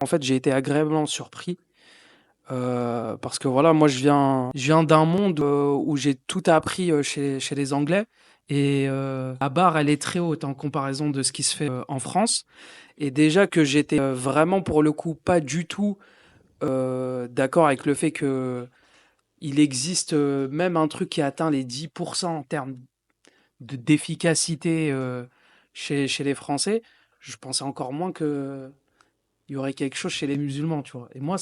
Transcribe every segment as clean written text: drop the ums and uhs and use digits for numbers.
En fait, j'ai été agréablement surpris parce que voilà, moi je viens d'un monde où j'ai tout appris chez les Anglais et la barre elle est très haute en comparaison de ce qui se fait en France. Et déjà que j'étais vraiment pour le coup pas du tout d'accord avec le fait que il existe même un truc qui atteint les 10% en termes d'efficacité chez les Français, je pensais encore moins que il y aurait quelque chose chez les musulmans, tu vois. Et moi,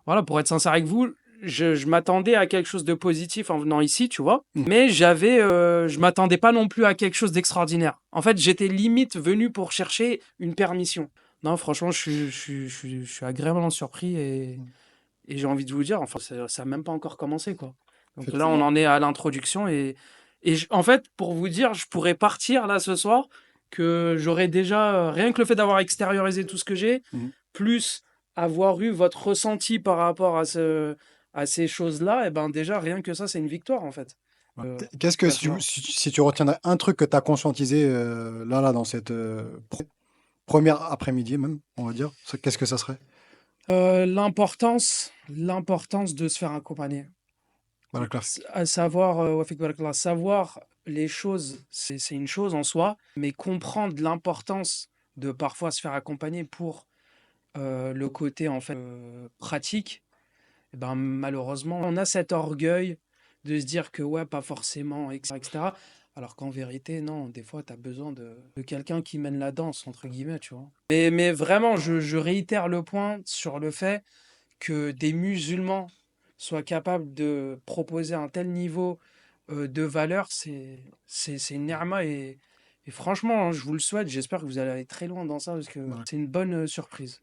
voilà, pour être sincère avec vous, je m'attendais à quelque chose de positif en venant ici, tu vois. Mm. Mais je m'attendais pas non plus à quelque chose d'extraordinaire. En fait, j'étais limite venu pour chercher une permission. Non, franchement, je suis agréablement surpris et j'ai envie de vous dire, enfin, ça a même pas encore commencé, quoi. Donc là, on Effectivement. en est à l'introduction en fait, pour vous dire, je pourrais partir là ce soir, que j'aurais déjà, rien que le fait d'avoir extériorisé tout ce que j'ai, Mm. plus avoir eu votre ressenti par rapport à ces choses-là, et ben déjà, rien que ça, c'est une victoire, en fait. Ouais. En Qu'est-ce tout que, cas, si, tu vois. si tu retiendrais un truc que tu as conscientisé là, dans cette première après-midi même, on va dire, qu'est-ce que ça serait? L'importance de se faire accompagner. Voilà, clair. À savoir, Wafik Barakallah, savoir les choses, c'est une chose en soi, mais comprendre l'importance de parfois se faire accompagner pour le côté en fait pratique, eh ben, malheureusement, on a cet orgueil de se dire que ouais, pas forcément, etc. etc. Alors qu'en vérité, non, des fois, tu as besoin de quelqu'un qui mène la danse, entre guillemets, tu vois. Mais vraiment, je réitère le point sur le fait que des musulmans soient capables de proposer un tel niveau de valeur, c'est une ni'ma et franchement, hein, je vous le souhaite, j'espère que vous allez aller très loin dans ça parce que Voilà. c'est une bonne surprise.